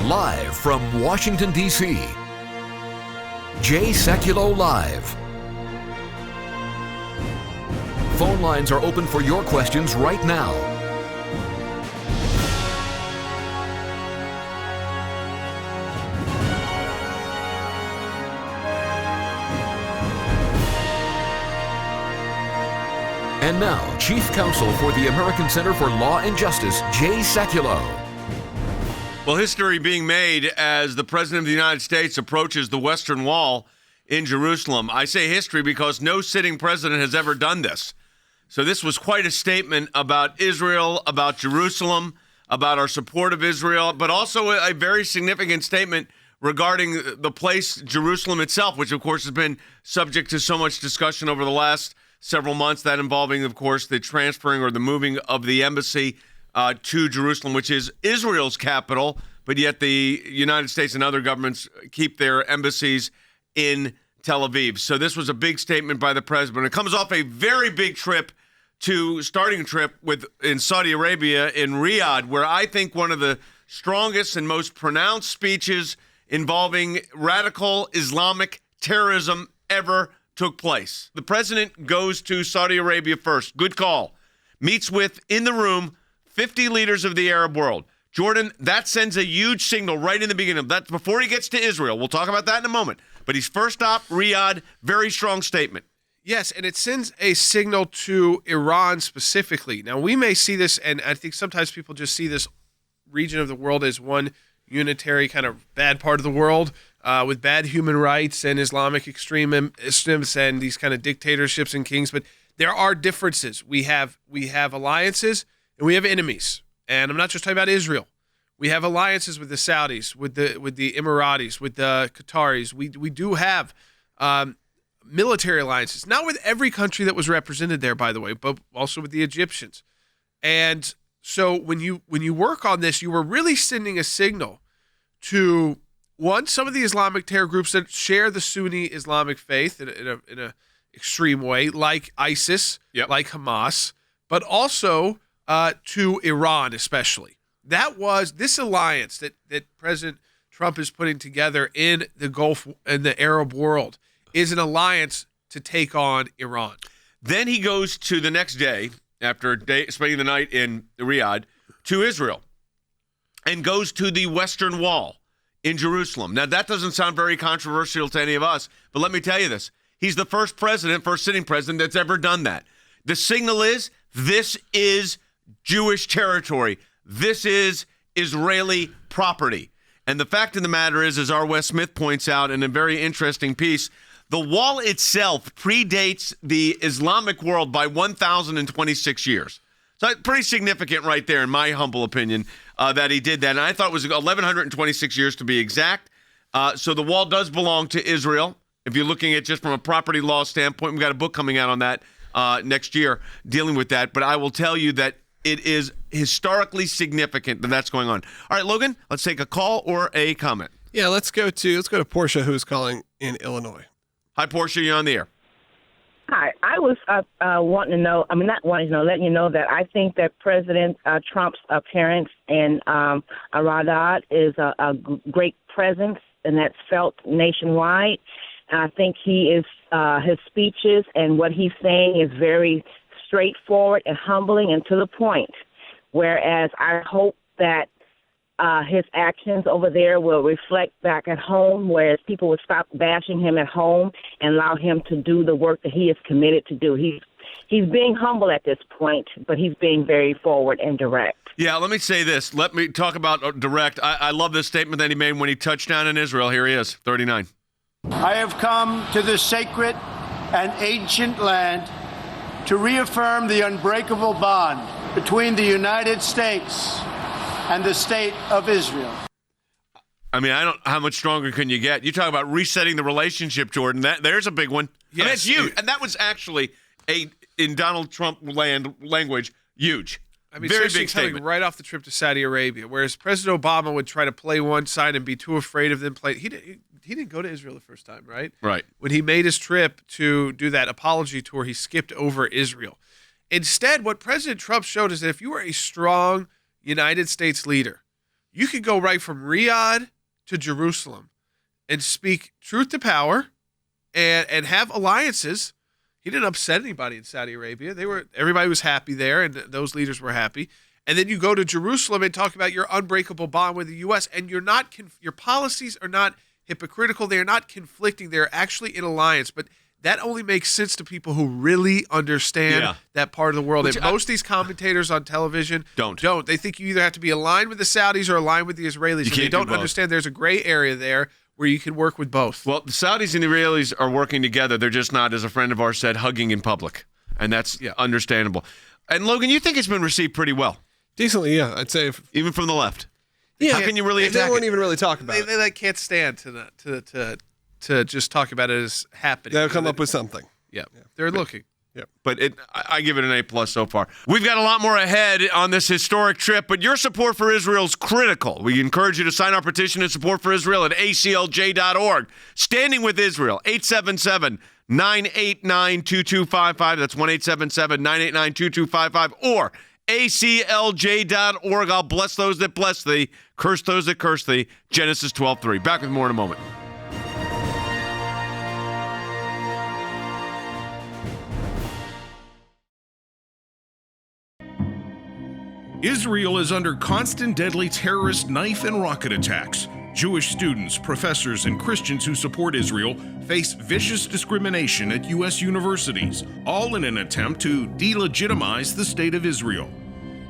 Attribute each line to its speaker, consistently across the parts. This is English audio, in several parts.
Speaker 1: Live from Washington, D.C., Sekulow Live. Phone lines are open for your questions right now. And now, Chief Counsel for the American Center for Law and Justice, Sekulow.
Speaker 2: Well, history being made as the President of the United States approaches the Western Wall in Jerusalem. I say history because no sitting president has ever done this. So this was quite a statement about Israel, about Jerusalem, about our support of Israel, but also a very significant statement regarding the place, Jerusalem itself, which, of course, has been subject to so much discussion over the last several months, that involving, of course, the transferring or the moving of the embassy to Jerusalem, which is Israel's capital, but yet the United States and other governments keep their embassies in Tel Aviv. So this was a big statement by the president. It comes off a very big starting trip in Saudi Arabia, in Riyadh, where I think one of the strongest and most pronounced speeches involving radical Islamic terrorism ever took place. The president goes to Saudi Arabia first. Good call. Meets with, in the room, 50 leaders of the Arab world. Jordan, that sends a huge signal right in the beginning. That's before he gets to Israel. We'll talk about that in a moment. But he's first stop, Riyadh, very strong statement.
Speaker 3: Yes, and it sends a signal to Iran specifically. Now, we may see this, and I think sometimes people just see this region of the world as one unitary kind of bad part of the world with bad human rights and Islamic extremists and these kind of dictatorships and kings. But there are differences. We have alliances and we have enemies. And I'm not just talking about Israel. We have alliances with the Saudis, with the Emiratis, with the Qataris. We do have military alliances, not with every country that was represented there, by the way, but also with the Egyptians. And so when you work on this, you were really sending a signal to, one, some of the Islamic terror groups that share the Sunni Islamic faith in a extreme way, like ISIS, like Hamas, but also to Iran especially. That was this alliance that President Trump is putting together in the Gulf and the Arab world is an alliance to take on Iran.
Speaker 2: Then he goes to the next day, after spending the night in Riyadh, to Israel and goes to the Western Wall in Jerusalem. Now, that doesn't sound very controversial to any of us, but let me tell you this. He's the first sitting president that's ever done that. The signal is, this is Jewish territory. This is Israeli property. And the fact of the matter is, as R. Wes Smith points out in a very interesting piece, the wall itself predates the Islamic world by 1,026 years. So pretty significant right there, in my humble opinion, that he did that. And I thought it was 1,126 years to be exact. So the wall does belong to Israel. If you're looking at just from a property law standpoint, we've got a book coming out on that next year dealing with that. But I will tell you that it is historically significant that that's going on. All right, Logan, let's take a call or a comment.
Speaker 4: Yeah, let's go to Portia, who's calling in Illinois.
Speaker 2: Hi, Portia, you're on the air.
Speaker 5: Hi, I was letting you know that I think that President Trump's appearance in Riyadh is a great presence, and that's felt nationwide. And I think his speeches and what he's saying is very straightforward and humbling and to the point, whereas I hope that his actions over there will reflect back at home, whereas people will stop bashing him at home and allow him to do the work that he is committed to do. He's being humble at this point, but he's being very forward and direct.
Speaker 2: Yeah, let me say this. Let me talk about direct. I love this statement that he made when he touched down in Israel. Here he is, 39.
Speaker 6: I have come to this sacred and ancient land to reaffirm the unbreakable bond between the United States and the state of Israel.
Speaker 2: I mean, how much stronger can you get? You talk about resetting the relationship, Jordan. There's a big one. Yes. I mean, it's huge. And that was actually, in Donald Trump language, huge.
Speaker 3: I mean,
Speaker 2: very big statement.
Speaker 3: Coming right off the trip to Saudi Arabia, whereas President Obama would try to play one side and be too afraid of them playing. He didn't go to Israel the first time, right?
Speaker 2: Right.
Speaker 3: When he made his trip to do that apology tour, he skipped over Israel. Instead, what President Trump showed is that if you are a strong United States leader, You could go right from Riyadh to Jerusalem and speak truth to power and have alliances. He didn't upset anybody in Saudi Arabia. Everybody was happy there, and those leaders were happy. And then you go to Jerusalem and talk about your unbreakable bond with the U.S., and your policies are not hypocritical. They are not conflicting. They're actually in alliance. But that only makes sense to people who really understand that part of the world. And most of these commentators on television don't. They think you either have to be aligned with the Saudis or aligned with the Israelis. They don't understand there's a gray area there where you can work with both.
Speaker 2: Well, the Saudis and the Israelis are working together. They're just not, as a friend of ours said, hugging in public. And that's understandable. And Logan, you think it's been received pretty well?
Speaker 4: Decently, yeah. I'd say
Speaker 2: even from the left.
Speaker 4: Yeah.
Speaker 2: How can you really attack
Speaker 4: they won't even really talk about it.
Speaker 3: They can't stand to just talk about it as happening.
Speaker 4: They'll come up with something.
Speaker 3: Yeah. They're looking.
Speaker 2: Yep. But I give it an A+ so far. We've got a lot more ahead on this historic trip, but your support for Israel is critical. We encourage you to sign our petition in support for Israel at aclj.org. Standing with Israel, 877-989-2255. That's 1-877-989-2255. Or aclj.org. I'll bless those that bless thee, curse those that curse thee. Genesis 12:3. Back with more in a moment.
Speaker 7: Israel is under constant deadly terrorist knife and rocket attacks. Jewish students, professors, and Christians who support Israel face vicious discrimination at U.S. universities, all in an attempt to delegitimize the state of Israel.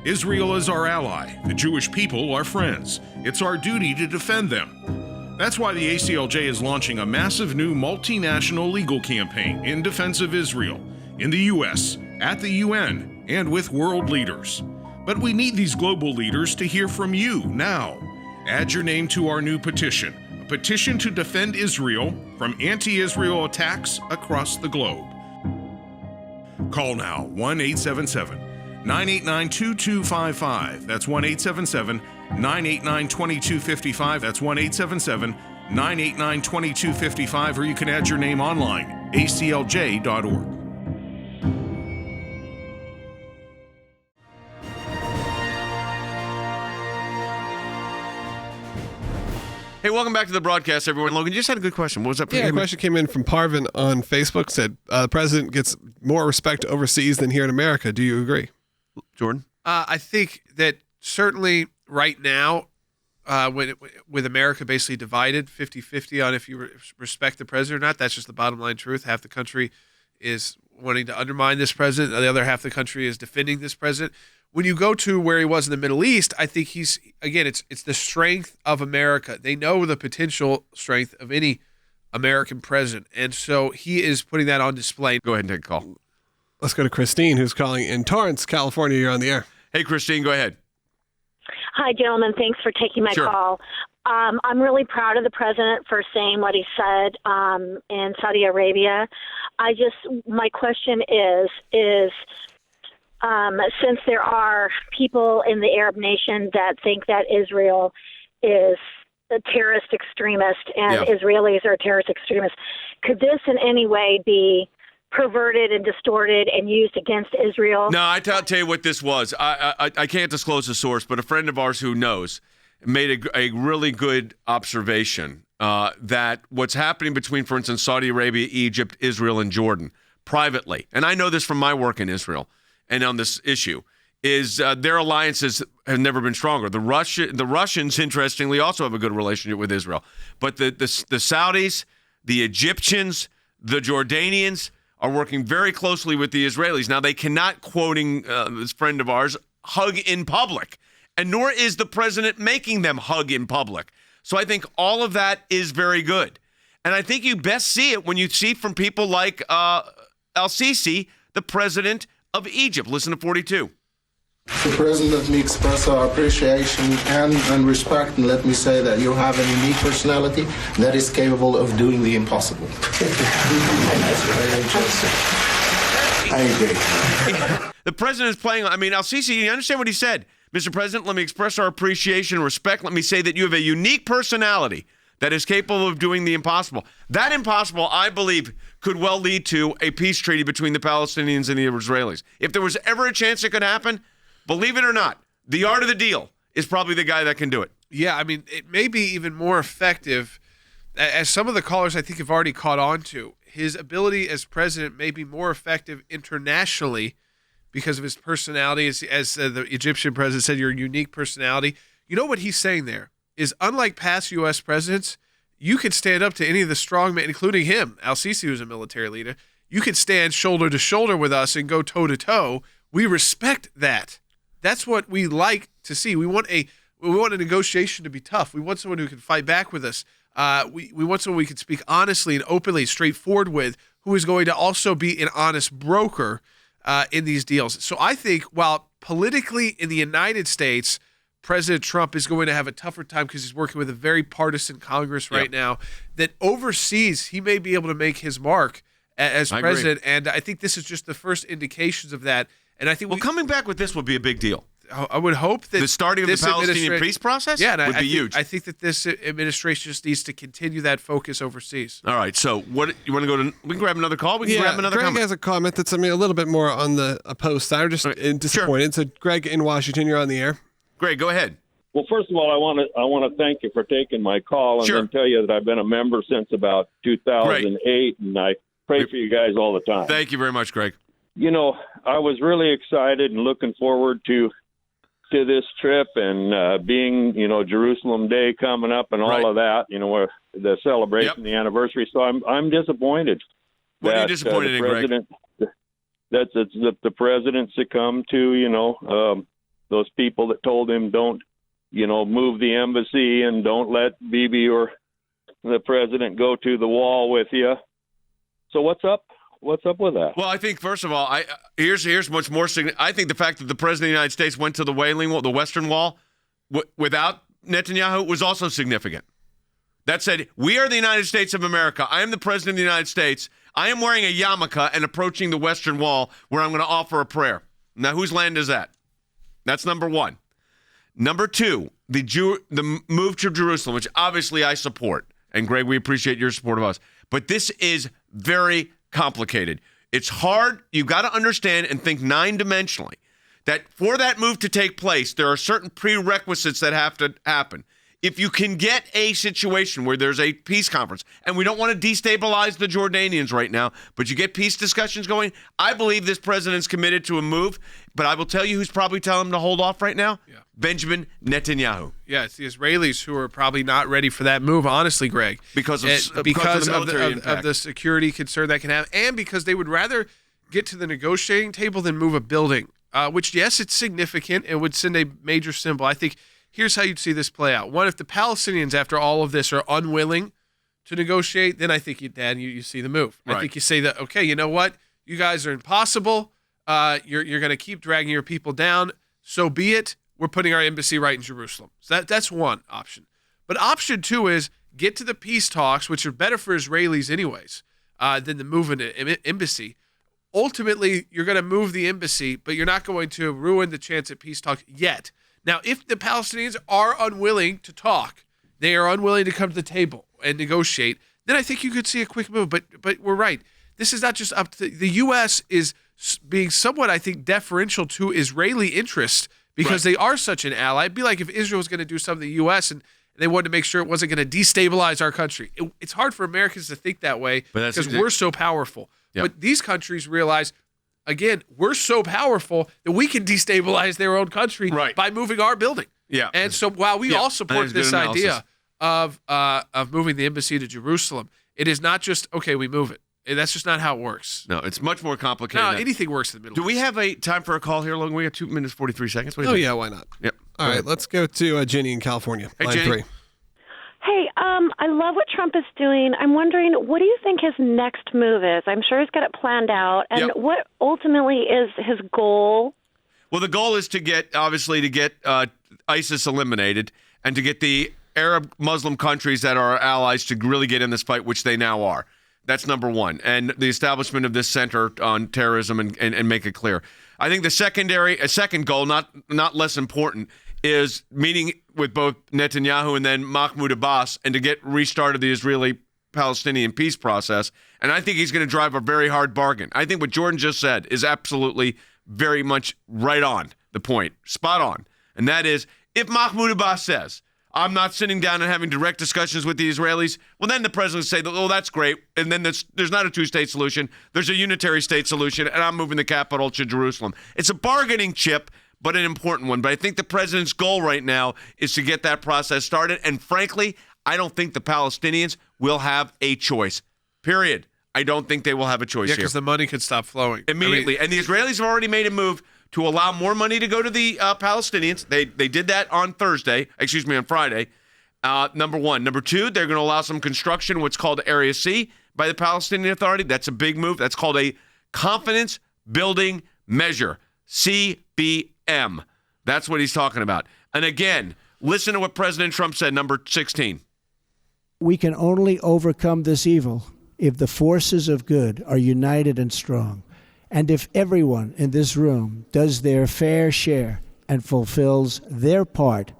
Speaker 7: Israel is our ally, the Jewish people our friends. It's our duty to defend them. That's why the ACLJ is launching a massive new multinational legal campaign in defense of Israel, in the U.S., at the UN, and with world leaders. But we need these global leaders to hear from you now. Add your name to our new petition, a petition to defend Israel from anti-Israel attacks across the globe. Call now, 1-877-989-2255. That's 1-877-989-2255. That's 1-877-989-2255. Or you can add your name online, aclj.org.
Speaker 2: Hey, welcome back to the broadcast, everyone. Logan, you just had a good question. What was that?
Speaker 4: A question came in from Parvin on Facebook. Said the president gets more respect overseas than here in America. Do you agree,
Speaker 2: Jordan?
Speaker 3: I think that certainly right now, with America basically divided 50-50 on if you respect the president or not, that's just the bottom line truth. Half the country is wanting to undermine this president. The other half of the country is defending this president. When you go to where he was in the Middle East, I think it's the strength of America. They know the potential strength of any American president. And so he is putting that on display.
Speaker 2: Go ahead and take a call.
Speaker 4: Let's go to Christine, who's calling in Torrance, California. You're on the air.
Speaker 2: Hey, Christine, go ahead.
Speaker 8: Hi, gentlemen. Thanks for taking my call. I'm really proud of the president for saying what he said in Saudi Arabia. My question is since there are people in the Arab nation that think that Israel is a terrorist extremist and Israelis are terrorist extremists, could this in any way be perverted and distorted and used against Israel?
Speaker 2: No, I'll tell you what this was. I can't disclose the source, but a friend of ours who knows made a really good observation that what's happening between, for instance, Saudi Arabia, Egypt, Israel, and Jordan privately, and I know this from my work in Israel and on this issue, is their alliances have never been stronger. The Russians, interestingly, also have a good relationship with Israel. But the Saudis, the Egyptians, the Jordanians are working very closely with the Israelis. Now, they cannot, quoting this friend of ours, hug in public. And nor is the president making them hug in public. So I think all of that is very good. And I think you best see it when you see from people like al-Sisi, the president of Egypt. Listen to 42.
Speaker 9: Mr. President, let me express our appreciation and respect, and let me say that you have a unique personality that is capable of doing the impossible. I agree.
Speaker 2: The president is playing, al-Sisi, you understand what he said? Mr. President, let me express our appreciation and respect. Let me say that you have a unique personality that is capable of doing the impossible. That impossible, I believe, could well lead to a peace treaty between the Palestinians and the Israelis. If there was ever a chance it could happen, believe it or not, the art of the deal is probably the guy that can do it.
Speaker 3: Yeah, I mean, it may be even more effective, as some of the callers I think have already caught on to. His ability as president may be more effective internationally because of his personality. As the Egyptian president said, your unique personality. You know what he's saying there is, unlike past U.S. presidents, you could stand up to any of the strongmen, including him, Al-Sisi, who's a military leader. You could stand shoulder to shoulder with us and go toe to toe. We respect that. That's what we like to see. We want a negotiation to be tough. We want someone who can fight back with us. We want someone we can speak honestly and openly, straightforward with, who is going to also be an honest broker in these deals. So I think while politically in the United States, President Trump is going to have a tougher time because he's working with a very partisan Congress right now, that overseas he may be able to make his mark as president. And I think this is just the first indications of that. And I think
Speaker 2: coming back with this would be a big deal.
Speaker 3: I would hope that
Speaker 2: the starting of the Palestinian peace process would be huge.
Speaker 3: I think that this administration just needs to continue that focus overseas.
Speaker 2: All right. So what you want to go to? We can grab another call. We can grab another
Speaker 4: Greg
Speaker 2: comment.
Speaker 4: has a comment that's a little bit more on the post side. I'm just disappointed. Sure. So Greg in Washington, you're on the air.
Speaker 2: Greg, go ahead.
Speaker 10: Well, first of all, I want to thank you for taking my call and then tell you that I've been a member since about 2008, and I pray for you guys all the time.
Speaker 2: Thank you very much, Greg.
Speaker 10: You know, I was really excited and looking forward to this trip and being, Jerusalem Day coming up and all of that, where the celebration, the anniversary. So I'm disappointed.
Speaker 2: What are you disappointed in, Greg?
Speaker 10: That the president succumbed to, those people that told him don't, move the embassy and don't let Bibi or the president go to the wall with you. So what's up? What's up with that?
Speaker 2: Well, I think, first of all, here's much more significant. I think the fact that the president of the United States went to the Wailing Wall, the Western Wall, without Netanyahu was also significant. That said, we are the United States of America. I am the president of the United States. I am wearing a yarmulke and approaching the Western Wall where I'm going to offer a prayer. Now, whose land is that? That's number one. Number two, the move to Jerusalem, which obviously I support. And, Greg, we appreciate your support of us. But this is very complicated. It's hard. You've got to understand and think nine-dimensionally that for that move to take place, there are certain prerequisites that have to happen. If you can get a situation where there's a peace conference, and we don't want to destabilize the Jordanians right now, but you get peace discussions going, I believe this president's committed to a move, but I will tell you who's probably telling him to hold off right now. Yeah. Benjamin Netanyahu.
Speaker 3: Yeah, it's the Israelis who are probably not ready for that move, honestly, Greg.
Speaker 2: Because of
Speaker 3: the security concern that can have, and because they would rather get to the negotiating table than move a building, which, yes, it's significant. It would send a major symbol. I think here's how you'd see this play out. One, if the Palestinians, after all of this, are unwilling to negotiate, then I think you see the move. Right. I think you say that, okay, you know what? You guys are impossible. You're going to keep dragging your people down. So be it. We're putting our embassy right in Jerusalem. So that's one option. But option two is get to the peace talks, which are better for Israelis anyways, than the move in an embassy. Ultimately, you're going to move the embassy, but you're not going to ruin the chance at peace talks yet. Now, if the Palestinians are unwilling to talk, they are unwilling to come to the table and negotiate, then I think you could see a quick move. But we're right. This is not just up to the U.S. is being somewhat, I think, deferential to Israeli interests because they are such an ally. It'd be like if Israel was going to do something to the U.S. and they wanted to make sure it wasn't going to destabilize our country. It's hard for Americans to think that way because we're so powerful. Yep. But these countries realize, again, we're so powerful that we can destabilize their own country by moving our building. Yeah. And so while we all support this idea of moving the embassy to Jerusalem, it is not just, okay, we move it. That's just not how it works.
Speaker 2: No, it's much more complicated.
Speaker 3: No, anything works in the Middle
Speaker 2: East. Do we have a time for a call here, Logan? We got 2 minutes, 43 seconds.
Speaker 4: Yeah, why not?
Speaker 2: Yep.
Speaker 4: All right, let's go to Jenny in California.
Speaker 2: Hey,
Speaker 4: line
Speaker 2: Jenny.
Speaker 4: 3.
Speaker 11: Hey, I love what Trump is doing. I'm wondering, what do you think his next move is? I'm sure he's got it planned out. And what ultimately is his goal?
Speaker 2: Well, the goal is to get ISIS eliminated and to get the Arab Muslim countries that are our allies to really get in this fight, which they now are. That's number one. And the establishment of this center on terrorism and make it clear. I think a second goal, not less important, is meeting with both Netanyahu and then Mahmoud Abbas and to get restarted the Israeli-Palestinian peace process. And I think he's going to drive a very hard bargain. I think what Jordan just said is absolutely very much right on the point, spot on. And that is, if Mahmoud Abbas says, I'm not sitting down and having direct discussions with the Israelis, well, then the president will say, oh, that's great. And then there's not a two-state solution. There's a unitary state solution, and I'm moving the capital to Jerusalem. It's a bargaining chip, but an important one. But I think the president's goal right now is to get that process started. And frankly, I don't think the Palestinians will have a choice, period. I don't think they will have a choice here.
Speaker 3: Yeah, because the money could stop flowing.
Speaker 2: Immediately. And the Israelis have already made a move to allow more money to go to the Palestinians. They did that on Friday, number one. Number two, they're going to allow some construction, what's called Area C, by the Palestinian Authority. That's a big move. That's called a confidence building measure, CBM. That's what he's talking about. And again, listen to what President Trump said, number 16.
Speaker 12: We can only overcome this evil if the forces of good are united and strong, and if everyone in this room does their fair share and fulfills their part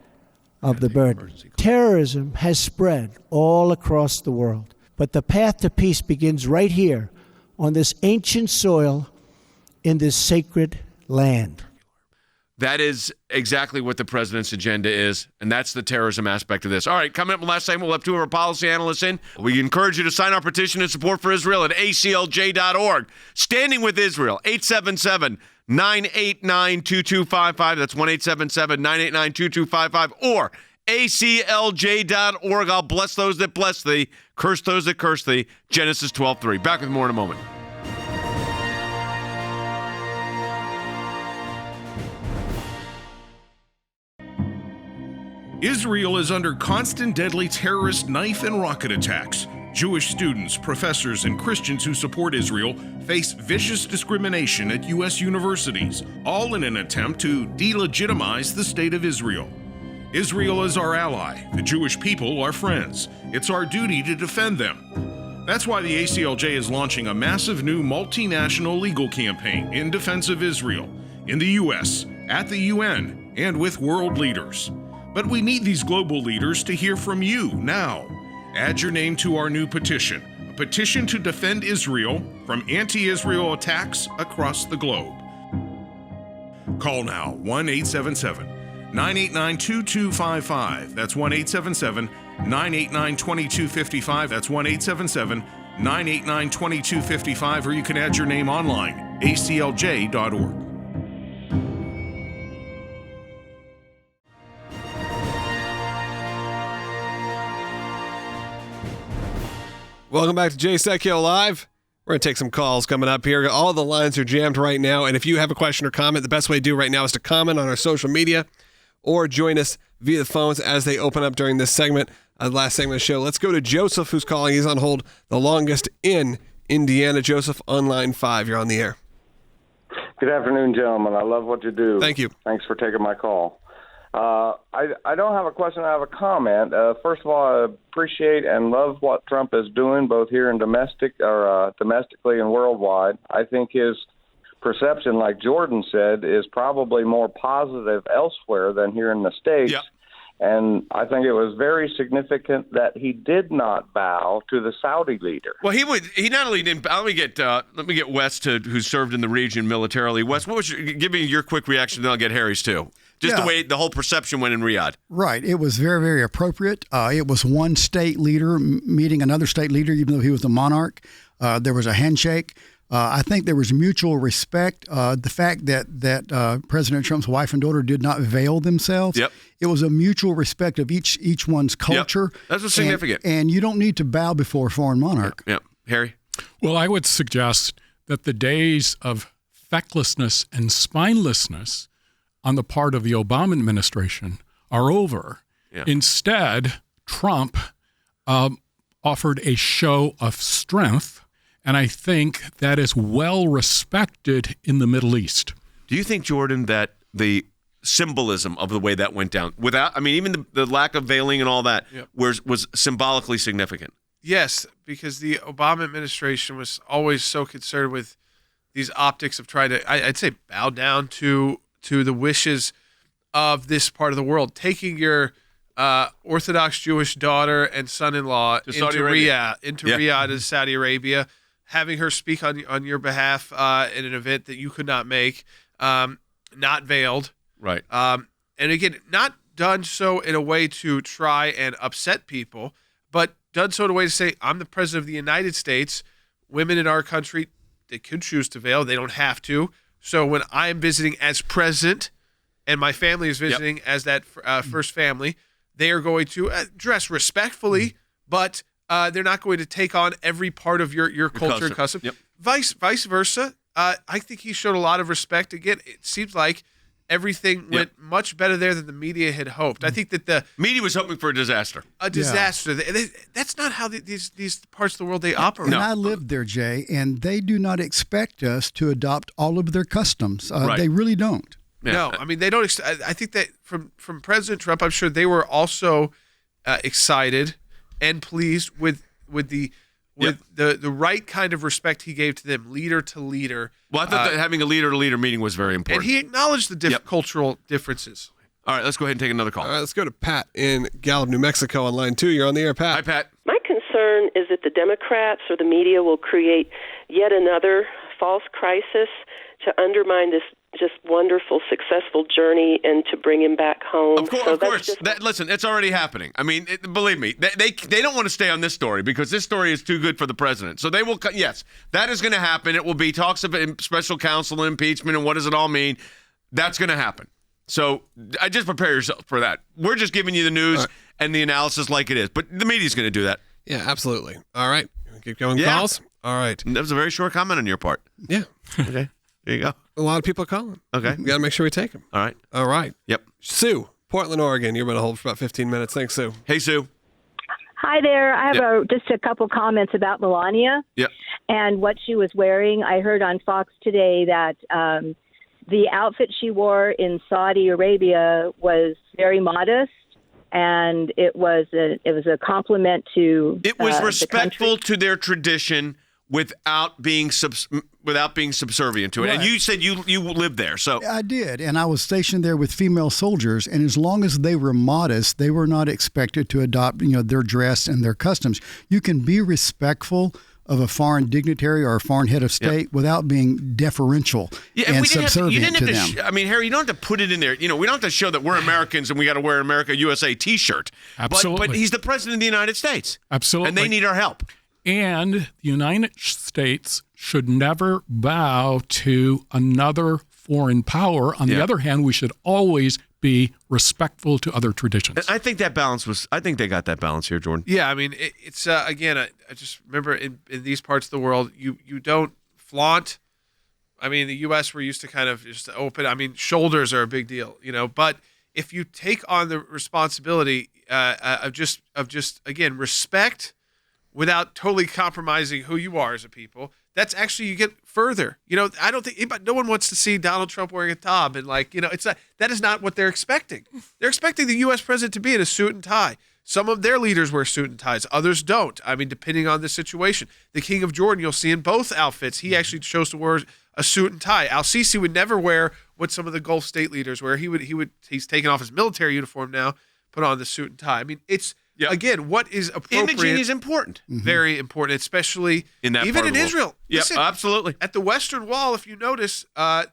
Speaker 12: of the burden. Terrorism has spread all across the world, but the path to peace begins right here on this ancient soil in this sacred land.
Speaker 2: That is exactly what the president's agenda is, and that's the terrorism aspect of this. All right, coming up in the last segment, we'll have two of our policy analysts in. We encourage you to sign our petition in support for Israel at aclj.org. Standing with Israel, 877-989-2255. That's 1-877-989-2255. Or aclj.org. I'll bless those that bless thee, curse those that curse thee. Genesis 12:3. Back with more in a moment.
Speaker 7: Israel is under constant deadly terrorist knife and rocket attacks. Jewish students, professors, and Christians who support Israel face vicious discrimination at U.S. universities, all in an attempt to delegitimize the state of Israel. Israel is our ally, the Jewish people our friends. It's our duty to defend them. That's why the ACLJ is launching a massive new multinational legal campaign in defense of Israel, in the U.S., at the UN, and with world leaders. But we need these global leaders to hear from you now. Add your name to our new petition, a petition to defend Israel from anti-Israel attacks across the globe. Call now, 1-877-989-2255. That's 1-877-989-2255. That's 1-877-989-2255. Or you can add your name online, aclj.org.
Speaker 4: Welcome back to Jay Sekulow Live. We're going to take some calls coming up here. All the lines are jammed right now, and if you have a question or comment, the best way to do right now is to comment on our social media or join us via the phones as they open up during this segment, last segment of the show. Let's go to Joseph, who's calling. He's on hold the longest in Indiana. Joseph, on line 5. You're on the air.
Speaker 13: Good afternoon, gentlemen. I love what you do.
Speaker 4: Thank you.
Speaker 13: Thanks for taking my call. I don't have a question. I have a comment. First of all, I appreciate and love what Trump is doing, both here in domestically and worldwide. I think his perception, like Jordan said, is probably more positive elsewhere than here in the States.
Speaker 2: Yep.
Speaker 13: And I think it was very significant that he did not bow to the Saudi leader.
Speaker 2: Well, he not only didn't. Let me get Wes who served in the region militarily. Wes, give me your quick reaction, then I'll get Harry's too. Just the way the whole perception went in Riyadh.
Speaker 14: Right. It was very, very appropriate. It was one state leader meeting another state leader, even though he was the monarch. There was a handshake. I think there was mutual respect. The fact that President Trump's wife and daughter did not veil themselves.
Speaker 2: Yep.
Speaker 14: It was a mutual respect of each one's culture.
Speaker 2: Yep. That's what's significant.
Speaker 14: And you don't need to bow before a foreign monarch.
Speaker 2: Yep. Harry?
Speaker 15: Well, I would suggest that the days of fecklessness and spinelessness on the part of the Obama administration are over.
Speaker 2: Yeah.
Speaker 15: Instead, Trump offered a show of strength, and I think that is well respected in the Middle East.
Speaker 2: Do you think, Jordan, that the symbolism of the way that went down, even the lack of veiling and all that, was symbolically significant?
Speaker 3: Yes, because the Obama administration was always so concerned with these optics of trying to, I'd say, bow down to the wishes of this part of the world, taking your Orthodox Jewish daughter and son-in-law into Riyadh in Saudi Arabia, having her speak on your behalf in an event that you could not make, not veiled.
Speaker 2: Right.
Speaker 3: And again, not done so in a way to try and upset people, but done so in a way to say, I'm the president of the United States. Women in our country, they could choose to veil. They don't have to. So when I am visiting as president and my family is visiting as that first family, they are going to dress respectfully, but they're not going to take on every part of your culture and custom.
Speaker 2: Yep.
Speaker 3: Vice versa. I think he showed a lot of respect. Again, it seems like everything went much better there than the media had hoped. I think that the
Speaker 2: media was hoping for a disaster.
Speaker 3: That's not how these parts of the world they operate.
Speaker 14: And I lived there, Jay, and they do not expect us to adopt all of their customs. They really don't.
Speaker 3: Yeah. No, I mean, they don't. I think that from President Trump, I'm sure they were also excited and pleased with the right kind of respect he gave to them, leader to leader.
Speaker 2: Well, I thought that having a leader-to-leader meeting was very important.
Speaker 3: And he acknowledged the cultural differences.
Speaker 2: All right, let's go ahead and take another call.
Speaker 4: All right, let's go to Pat in Gallup, New Mexico on line 2. You're on the air, Pat.
Speaker 2: Hi, Pat.
Speaker 16: My concern is that the Democrats or the media will create yet another false crisis to undermine this just wonderful, successful journey and to bring him back home.
Speaker 2: Of course. Listen, it's already happening. I mean, believe me, they don't want to stay on this story because this story is too good for the president. So they will, yes, that is going to happen. It will be talks of special counsel and impeachment and what does it all mean. That's going to happen. So I just prepare yourself for that. We're just giving you the news and the analysis like it is. But the media's going to do that.
Speaker 4: Yeah, absolutely. All right. Keep going calls. All right.
Speaker 2: That was a very short comment on your part.
Speaker 4: Yeah.
Speaker 2: Okay. There you go.
Speaker 4: A lot of people are calling.
Speaker 2: Okay.
Speaker 4: We got to make sure we take them.
Speaker 2: All right.
Speaker 4: All right.
Speaker 2: Yep.
Speaker 4: Sue, Portland, Oregon. You're going to hold for about 15 minutes. Thanks, Sue.
Speaker 2: Hey, Sue.
Speaker 17: Hi there. I have just a couple comments about Melania and what she was wearing. I heard on Fox today that the outfit she wore in Saudi Arabia was very modest, and it was a compliment to
Speaker 2: it was respectful to their tradition without being subservient to it.
Speaker 14: Right.
Speaker 2: And you said you lived there, so
Speaker 14: I did, and I was stationed there with female soldiers, and as long as they were modest, they were not expected to adopt their dress and their customs. You can be respectful of a foreign dignitary or a foreign head of state without being deferential and subservient to them.
Speaker 2: I mean, Harry, you don't have to put it in there. We don't have to show that we're Americans and we got to wear an America USA T-shirt.
Speaker 15: Absolutely.
Speaker 2: But he's the president of the United States.
Speaker 15: Absolutely.
Speaker 2: And they need our help.
Speaker 15: And the United States should never bow to another foreign power. On the other hand, we should always be respectful to other traditions.
Speaker 2: I think that balance I think they got that balance here, Jordan.
Speaker 3: Yeah, I mean, it's again, I just remember in these parts of the world, you don't flaunt. I mean, the U.S., we're used to kind of just open. I mean, shoulders are a big deal, but if you take on the responsibility of just again, respect without totally compromising who you are as a people, that's actually, you get further. I don't think no one wants to see Donald Trump wearing a tob and it's not, that is not what they're expecting. They're expecting the U.S. president to be in a suit and tie. Some of their leaders wear suit and ties, others don't. I mean, depending on the situation. The King of Jordan, you'll see in both outfits, he actually chose to wear a suit and tie. Al-Sisi would never wear what some of the Gulf state leaders wear. He's taken off his military uniform now, put on the suit and tie. I mean, it's again, what is appropriate?
Speaker 2: Imaging is important.
Speaker 3: Very important, especially
Speaker 2: in that
Speaker 3: even
Speaker 2: part
Speaker 3: in
Speaker 2: of the
Speaker 3: Israel.
Speaker 2: world. Yep,
Speaker 3: Listen,
Speaker 2: absolutely.
Speaker 3: At the Western Wall, if you notice,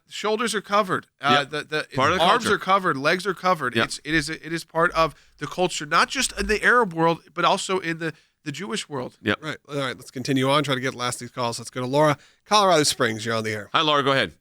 Speaker 3: shoulders are covered. The
Speaker 2: part of the
Speaker 3: arms
Speaker 2: culture.
Speaker 3: are covered, legs are covered.
Speaker 2: Yep.
Speaker 3: It is part of the culture, not just in the Arab world, but also in the Jewish world.
Speaker 2: Yep.
Speaker 4: Right. All right. Let's continue on. Try to get the last of these calls. Let's go to Laura, Colorado Springs. You're on the air.
Speaker 2: Hi, Laura. Go ahead.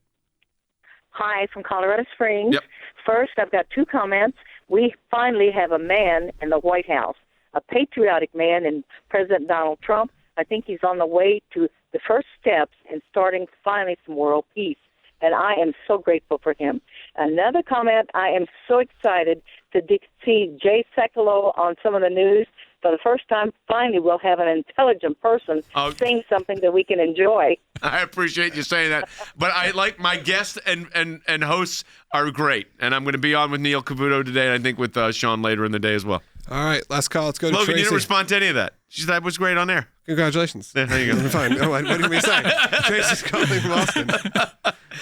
Speaker 18: Hi, from Colorado Springs.
Speaker 2: Yep.
Speaker 18: First, I've got two comments. We finally have a man in the White House, a patriotic man in President Donald Trump. I think he's on the way to the first steps in starting finally some world peace, and I am so grateful for him. Another comment, I am so excited to see Jay Sekulow on some of the news. For the first time, finally, we'll have an intelligent person saying something that we can enjoy.
Speaker 2: I appreciate you saying that. But I like my guests and hosts are great. And I'm going to be on with Neil Cavuto today, and I think with Sean later in the day as well.
Speaker 4: All right, last call. Let's go to
Speaker 2: Logan,
Speaker 4: Tracy.
Speaker 2: you didn't respond to any of that. She said that was great on there.
Speaker 4: Congratulations.
Speaker 2: Yeah, there you go.
Speaker 4: Fine. Oh, what do you mean say? Tracy's calling from Austin.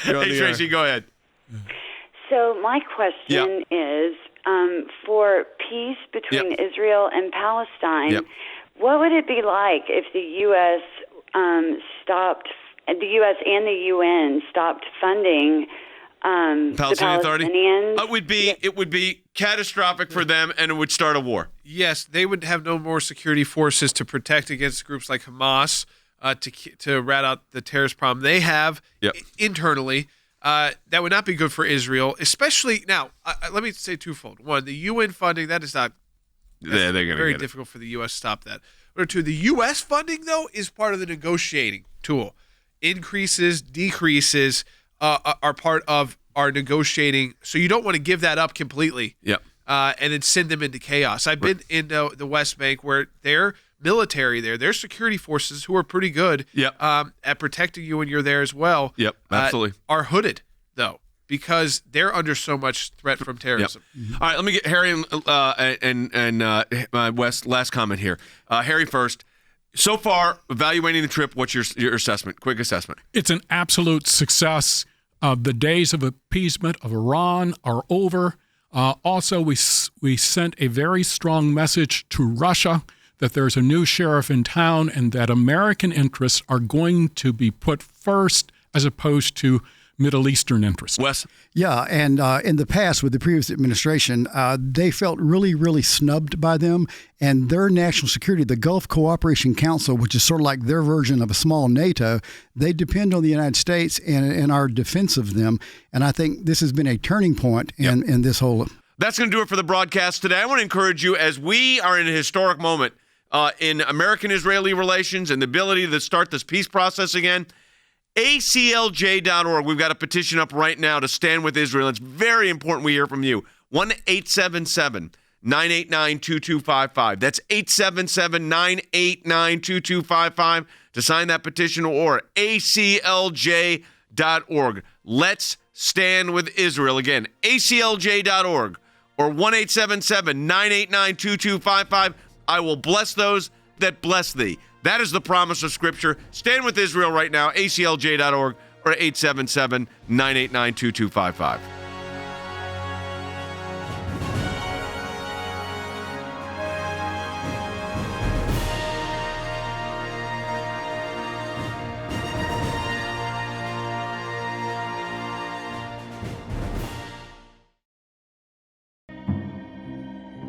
Speaker 2: Hey, Tracy, go ahead.
Speaker 19: So my question is, for peace between Israel and Palestine, what would it be like if the U.S. The U.S. and the UN stopped funding
Speaker 2: Palestinian
Speaker 19: the
Speaker 2: Authority?
Speaker 19: Palestinians?
Speaker 2: It would be catastrophic for them, and it would start a war.
Speaker 3: Yes, they would have no more security forces to protect against groups like Hamas, to rat out the terrorist problem they have internally. That would not be good for Israel, especially now. Let me say twofold. One, the UN funding, that is not very difficult for the U.S. to stop that. Or two, the U.S. funding, though, is part of the negotiating tool. Increases, decreases are part of our negotiating. So you don't want to give that up completely and then send them into chaos. I've been in the West Bank where their military their security forces, who are pretty good at protecting you when you're there as well,
Speaker 2: absolutely,
Speaker 3: are hooded, though, because they're under so much threat from terrorism.
Speaker 2: All right, let me get Harry and Wes, last comment here. Harry first. So far, evaluating the trip, what's your assessment? Quick assessment.
Speaker 15: It's an absolute success. The days of appeasement of Iran are over. Also, we sent a very strong message to Russia that there's a new sheriff in town and that American interests are going to be put first as opposed to Middle Eastern interests.
Speaker 2: Wes?
Speaker 14: Yeah, and in the past with the previous administration, they felt really, really snubbed by them, and their national security, the Gulf Cooperation Council, which is sort of like their version of a small NATO, they depend on the United States and our defense of them, and I think this has been a turning point in this whole...
Speaker 2: That's going to do it for the broadcast today. I want to encourage you, as we are in a historic moment in American-Israeli relations and the ability to start this peace process again, ACLJ.org. We've got a petition up right now to stand with Israel. It's very important we hear from you. 1-877-989-2255. That's 877-989-2255 to sign that petition, or ACLJ.org. Let's stand with Israel. Again, ACLJ.org or 1-877-989-2255. I will bless those that bless thee. That is the promise of Scripture. Stand with Israel right now, ACLJ.org or 877-989-2255.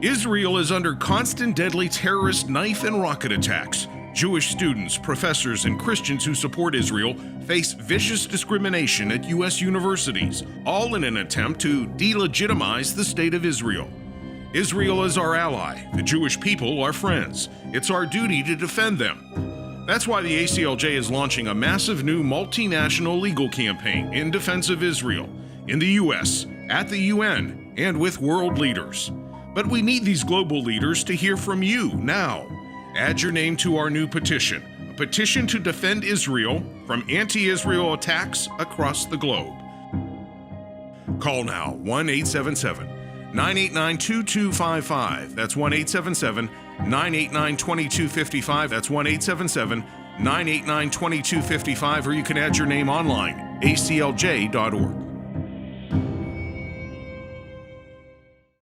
Speaker 7: Israel is under constant deadly terrorist knife and rocket attacks. Jewish students, professors, and Christians who support Israel face vicious discrimination at U.S. universities, all in an attempt to delegitimize the state of Israel. Israel is our ally. The Jewish people are friends. It's our duty to defend them. That's why the ACLJ is launching a massive new multinational legal campaign in defense of Israel, in the U.S., at the UN, and with world leaders. But we need these global leaders to hear from you now. Add your name to our new petition, a petition to defend Israel from anti-Israel attacks across the globe. Call now, 1-877-989-2255. That's 1-877-989-2255. That's 1-877-989-2255. Or you can add your name online, aclj.org.